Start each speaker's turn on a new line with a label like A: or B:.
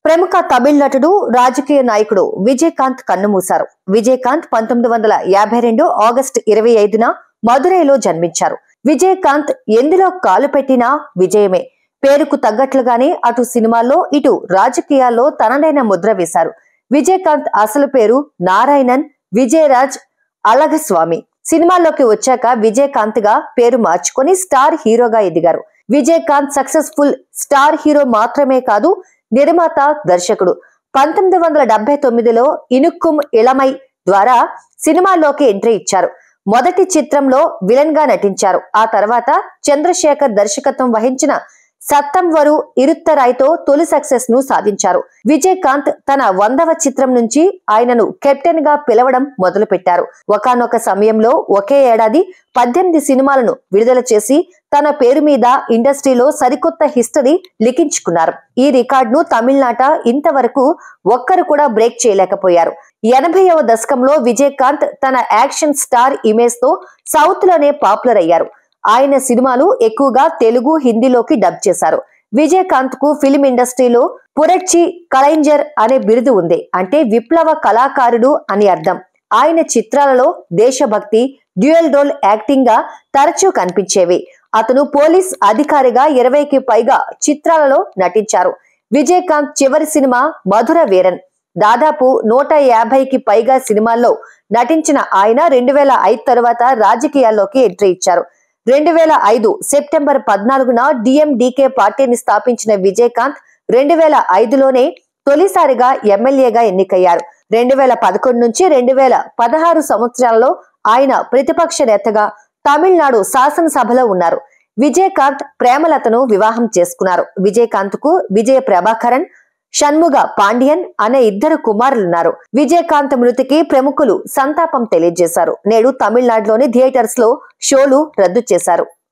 A: ప్రముఖ తమిళ నటుడు రాజకీయ నాయకుడు విజయకాంత్ కన్నుమూశారు. విజయకాంత్ 1952 ఆగస్టు 25న మదురైలో జన్మించారు. విజయకాంత్ ఎందులో కాలు పెట్టినా విజయమే. పేరుకు తగ్గట్లుగానే అటు సినిమాల్లో ఇటు రాజకీయాల్లో తనదైన ముద్ర వేశారు. విజయకాంత్ అసలు పేరు నారాయణన్ విజయరాజ్ అళగస్వామి. సినిమాల్లోకి వచ్చాక విజయకాంత్ గా పేరు మార్చుకొని స్టార్ హీరోగా ఎదిగారు. విజయకాంత్ సక్సెస్ఫుల్ స్టార్ హీరో మాత్రమే కాదు, నిర్మాత, దర్శకుడు. 1979లో ఇనుక్కుం ఇళమై ద్వారా సినిమాల్లోకి ఎంట్రీ ఇచ్చారు. మొదటి చిత్రంలో విలన్ గా నటించారు. ఆ తర్వాత చంద్రశేఖర్ దర్శకత్వం వహించిన సత్తంవరు ఇరుత్తరాయ్తో తొలి సక్సెస్ ను సాధించారు. విజయకాంత్ తన 100వ చిత్రం నుంచి ఆయనను కెప్టెన్ గా పిలవడం మొదలు పెట్టారు. ఒకానొక సమయంలో ఒకే ఏడాది 18 సినిమాలను విడుదల చేసి తన పేరు మీద ఇండస్ట్రీలో సరికొత్త హిస్టరీ లిఖించుకున్నారు. ఈ రికార్డును తమిళనాట ఇంతవరకు ఒక్కరు కూడా బ్రేక్ చేయలేకపోయారు. 80వ దశకంలో విజయకాంత్ తన యాక్షన్ స్టార్ ఇమేజ్ తో సౌత్ లోనే పాపులర్ అయ్యారు. ఆయన సినిమాలు ఎక్కువగా తెలుగు, హిందీలోకి డబ్ చేశారు. విజయకాంత్ కు ఫిల్మ్ ఇండస్ట్రీలో పురడ్చి కలైంజర్ అనే బిరుదు ఉంది. అంటే విప్లవ కళాకారుడు అని అర్థం. ఆయన చిత్రాలలో దేశభక్తి, డ్యూయల్ రోల్ యాక్టింగ్ గా తరచూ కనిపించేవి. అతను పోలీస్ అధికారిగా 20కి పైగా చిత్రాలలో నటించారు. విజయకాంత్ చివరి సినిమా మధుర వీరన్. దాదాపు 150కి పైగా సినిమాల్లో నటించిన ఆయన 2005 తరువాత రాజకీయాల్లోకి ఎంట్రీ ఇచ్చారు. 2005 సెప్టెంబర్ 14న డిఎండికే పార్టీని స్థాపించిన విజయకాంత్ 2005లోనే తొలిసారిగా ఎమ్మెల్యేగా ఎన్నికయ్యారు. 2011 నుంచి 2016 సంవత్సరాలలో ఆయన ప్రతిపక్ష నేతగా తమిళనాడు శాసనసభలో ఉన్నారు. విజయకాంత్ ప్రేమలతను వివాహం చేసుకున్నారు. విజయకాంత్ కు విజయ ప్రభాకరన్, షణ్ముగ పాండ్యన్ అనే 2 కుమారులున్నారు. విజయకాంత్ మృతికి ప్రముఖులు సంతాపం తెలియజేశారు. నేడు తమిళనాడులోని థియేటర్స్ లో షోలు రద్దు చేశారు.